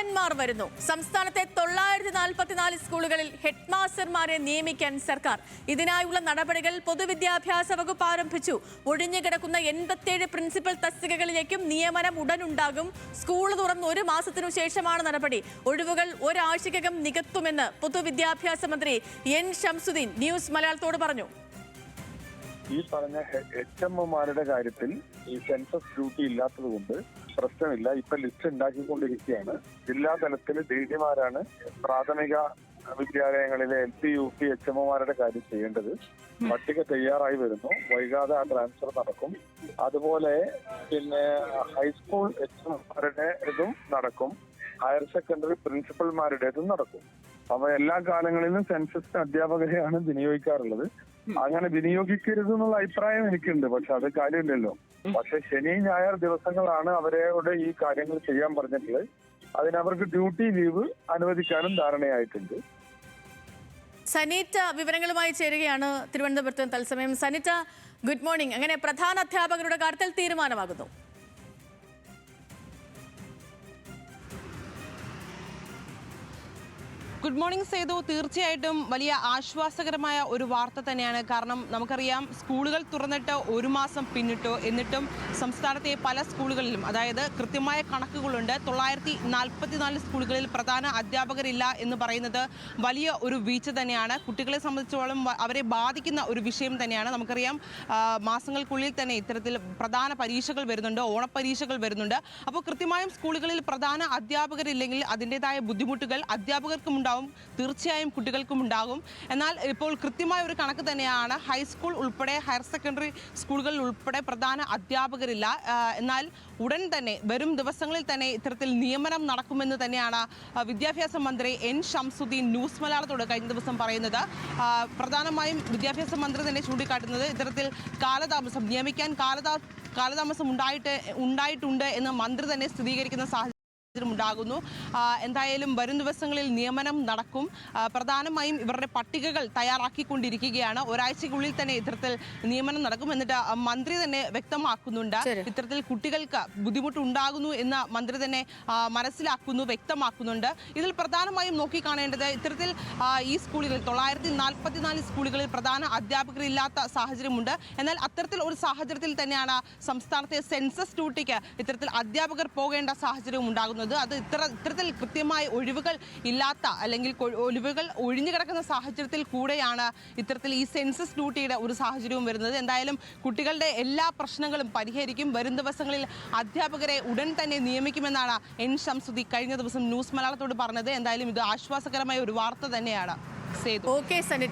നാഥന്മാർ വരുന്നു. സംസ്ഥാനത്തെ 944 സ്കൂളുകളിൽ ഹെഡ്മാസ്റ്റർമാരെ നിയമിക്കാൻ സർക്കാർ. ഇതിനായുള്ള നടപടികൾ പൊതുവിദ്യാഭ്യാസ വകുപ്പ് ആരംഭിച്ചു. ഒഴിഞ്ഞുകിടക്കുന്ന 87 പ്രിൻസിപ്പൽ തസ്തികകളിലേക്കും നിയമനം ഉടനുണ്ടാകും. സ്കൂൾ തുറന്ന് 1 മാസത്തിനു ശേഷമാണ് നടപടി. ഒഴിവുകൾ ഒരാഴ്ചയ്ക്കകം നികത്തുമെന്ന് പൊതുവിദ്യാഭ്യാസ മന്ത്രി എൻ ഷംസുദ്ദീൻ ന്യൂസ് മലയാളത്തോട് പറഞ്ഞു. ഈ പറഞ്ഞ HMമാരുടെ കാര്യത്തിൽ ഈ സെൻസസ് ഡ്യൂട്ടി ഇല്ലാത്തത് കൊണ്ട് പ്രശ്നമില്ല. ഇപ്പൊ ലിസ്റ്റ് ഉണ്ടാക്കിക്കൊണ്ടിരിക്കുകയാണ്. ജില്ലാ തലത്തിൽ DDമാരാണ് പ്രാഥമിക വിദ്യാലയങ്ങളിലെ LP UP HMമാരുടെ കാര്യം ചെയ്യേണ്ടത്. പട്ടിക തയ്യാറായി വരുന്നു. വൈകാതെ ആ ട്രാൻസ്ഫർ നടക്കും. അതുപോലെ പിന്നെ ഹൈസ്കൂൾ HMമാരുടെ ഇതും നടക്കും. ഹയർ സെക്കൻഡറി പ്രിൻസിപ്പൽമാരുടേതും നടക്കും. അപ്പൊ എല്ലാ കാലങ്ങളിലും സെൻസസിന് അധ്യാപകരെയാണ് വിനിയോഗിക്കാറുള്ളത്. അങ്ങനെ വിനിയോഗിക്കരുത് എന്നുള്ള അഭിപ്രായം എനിക്കുണ്ട്. പക്ഷെ അത് കാര്യമില്ലല്ലോ. പക്ഷെ ശനി ഞായർ ദിവസങ്ങളാണ് അവരോട് ഈ കാര്യങ്ങൾ ചെയ്യാൻ പറഞ്ഞിട്ടുള്ളത്. അതിനവർക്ക് ഡ്യൂട്ടി ലീവ് അനുവദിക്കാനും ധാരണയായിട്ടുണ്ട്. സനീറ്റ വിവരങ്ങളുമായി ചേരുകയാണ് തിരുവനന്തപുരത്ത് തത്സമയം. സനീറ്റ, ഗുഡ് മോർണിംഗ്. അങ്ങനെ പ്രധാന അധ്യാപകരുടെ കാര്യത്തിൽ തീരുമാനമാകുന്നു. Good morning Sethu. തീർച്ചയായിട്ടും വലിയ ആശ്വാസകരമായ ഒരു വാർത്ത തന്നെയാണ്. കാരണം നമുക്കറിയാം, സ്കൂളുകൾ തുറന്നിട്ട് 1 മാസം പിന്നിട്ടു. എന്നിട്ടും സംസ്ഥാനത്തെ പല സ്കൂളുകളിലും, അതായത് കൃത്യമായ കണക്കുകളുണ്ട്, 944 സ്കൂളുകളിൽ പ്രധാന അധ്യാപകരില്ല എന്ന് പറയുന്നത് വലിയ ഒരു വീഴ്ച തന്നെയാണ്. കുട്ടികളെ സംബന്ധിച്ചോളം അവരെ ബാധിക്കുന്ന ഒരു വിഷയം തന്നെയാണ്. നമുക്കറിയാം, മാസങ്ങൾക്കുള്ളിൽ തന്നെ ഇത്തരത്തിൽ പ്രധാന പരീക്ഷകൾ വരുന്നുണ്ട്, ഓണപ്പരീക്ഷകൾ വരുന്നുണ്ട്. അപ്പോൾ കൃത്യമായും സ്കൂളുകളിൽ പ്രധാന അധ്യാപകരില്ലെങ്കിൽ അതിൻ്റെതായ ബുദ്ധിമുട്ടുകൾ അധ്യാപകർക്കും ഉണ്ടാവും, തീർച്ചയായും കുട്ടികൾക്കും ഉണ്ടാകും. എന്നാൽ ഇപ്പോൾ കൃത്യമായ ഒരു കണക്ക് തന്നെയാണ്. ഹൈസ്കൂൾ ഉൾപ്പെടെ ഹയർ സെക്കൻഡറി സ്കൂളുകളിൽ ഉൾപ്പെടെ പ്രധാന അധ്യാപകരില്ല. എന്നാൽ ഉടൻ തന്നെ വരും ദിവസങ്ങളിൽ തന്നെ ഇത്തരത്തിൽ നിയമനം നടക്കുമെന്ന് തന്നെയാണ് വിദ്യാഭ്യാസ മന്ത്രി എൻ ഷംസുദ്ദീൻ ന്യൂസ് മലയാളത്തോട് കഴിഞ്ഞ ദിവസം പറയുന്നത്. പ്രധാനമായും വിദ്യാഭ്യാസ മന്ത്രി തന്നെ ചൂണ്ടിക്കാട്ടുന്നത് ഇത്തരത്തിൽ കാലതാമസം നിയമിക്കാൻ കാലതാമസം ഉണ്ടായിട്ടുണ്ട് എന്ന് മന്ത്രി തന്നെ സ്ഥിരീകരിക്കുന്ന സാഹചര്യം ഉണ്ടാകുന്നു. എന്തായാലും വരും ദിവസങ്ങളിൽ നിയമനം നടക്കും. പ്രധാനമായും ഇവരുടെ പട്ടികകൾ തയ്യാറാക്കിക്കൊണ്ടിരിക്കുകയാണ്. ഒരാഴ്ചയ്ക്കുള്ളിൽ തന്നെ ഇത്തരത്തിൽ നിയമനം നടക്കും. എന്നിട്ട് മന്ത്രി തന്നെ വ്യക്തമാക്കുന്നുണ്ട്, ഇത്തരത്തിൽ കുട്ടികൾക്ക് ബുദ്ധിമുട്ടുണ്ടാകുന്നു എന്ന് മന്ത്രി തന്നെ മനസ്സിലാക്കുന്നു, വ്യക്തമാക്കുന്നുണ്ട്. ഇതിൽ പ്രധാനമായും നോക്കിക്കാണേണ്ടത് ഇത്തരത്തിൽ ഈ സ്കൂളുകളിൽ 944 സ്കൂളുകളിൽ പ്രധാന അധ്യാപകരില്ലാത്ത സാഹചര്യമുണ്ട്. എന്നാൽ അത്തരത്തിൽ ഒരു സാഹചര്യത്തിൽ തന്നെയാണ് സംസ്ഥാനത്തെ സെൻസസ് ഡ്യൂട്ടിക്ക് ഇത്തരത്തിൽ അധ്യാപകർ പോകേണ്ട സാഹചര്യവും ഉണ്ടാകുന്നത്. അത് ഇത്തരത്തിൽ കൃത്യമായ ഒഴിവുകൾ ഇല്ലാത്ത, അല്ലെങ്കിൽ ഒഴിവുകൾ ഒഴിഞ്ഞു കിടക്കുന്ന സാഹചര്യത്തിൽ കൂടെയാണ് ഇത്തരത്തിൽ ഈ സെൻസസ് ഡ്യൂട്ടിയുടെ ഒരു സാഹചര്യവും വരുന്നത്. എന്തായാലും കുട്ടികളുടെ എല്ലാ പ്രശ്നങ്ങളും പരിഹരിക്കും. വരും ദിവസങ്ങളിൽ അധ്യാപകരെ ഉടൻ തന്നെ നിയമിക്കുമെന്നാണ് എൻ ഷംസുദ്ദീൻ കഴിഞ്ഞ ദിവസം ന്യൂസ് മലയാളത്തോട് പറഞ്ഞത്. എന്തായാലും ഇത് ആശ്വാസകരമായ ഒരു വാർത്ത തന്നെയാണ്. സേതു. ഓക്കെ സനിറ്റ്.